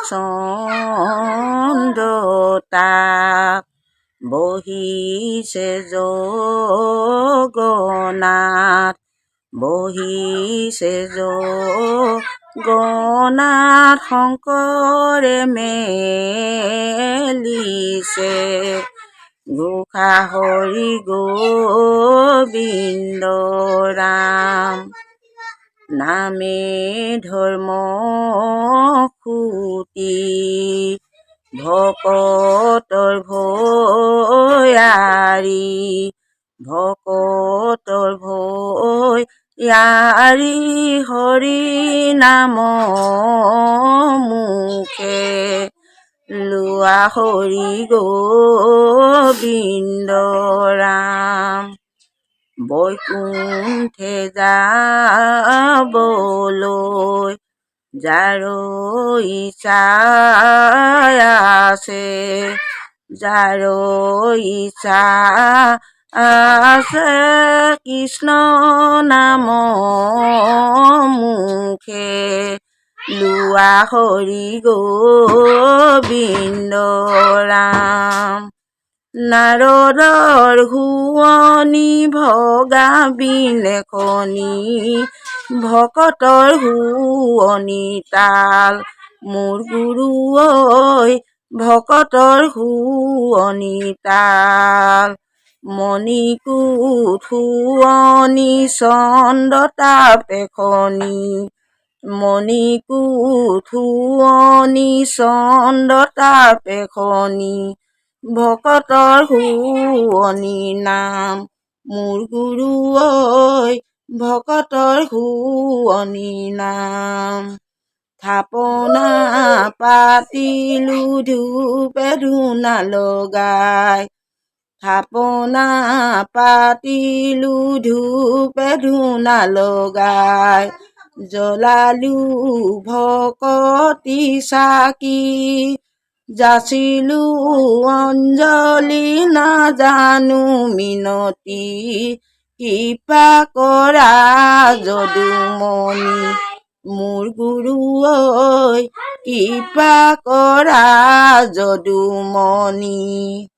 চন্দ্ৰতাপ বহিছে জগন্নাথ বহিছে জগন্নাথ শংকৰে মেলিছে ঘোষা হৰি গোবিন্দ ৰাম নামে ধৰ্ম খুটি ভকতৰ ভয়াৰী হৰি নাম মুখে লোৱা হৰি গোবিন্দ ৰাম বৈকুণ্ঠে যাবলৈ যাৰ ইচ্ছা আছে কৃষ্ণ নাম মুখে লোৱা হৰি গোবিন্দ ৰাম নাৰদৰ শুৱনি ভগা বিলেখনি ভকতৰ শুৱনি তাল মোৰ গুৰু ঐ ভকতৰ শুৱনি তাল মণিকূট শুৱনি চন্দ্ৰতাপ এখনি মণিকূট শুৱনি চন্দ্ৰতাপ এখনি ভকতৰ শুৱনি নাম মোৰ গুৰু ঐ ভকতৰ শুৱনি নাম থাপনা পাতিলো ধূপে ধূনা লগাই থাপনা পাতিলো ধূপে ধূনা লগাই জ্বলালো ভকতি চাকি যাচিলো অঞ্জলি নাজানো মিনতি কৃপা কৰা যদুমণি মোৰ গুৰু ঐ কৃপা কৰা যদুমণি।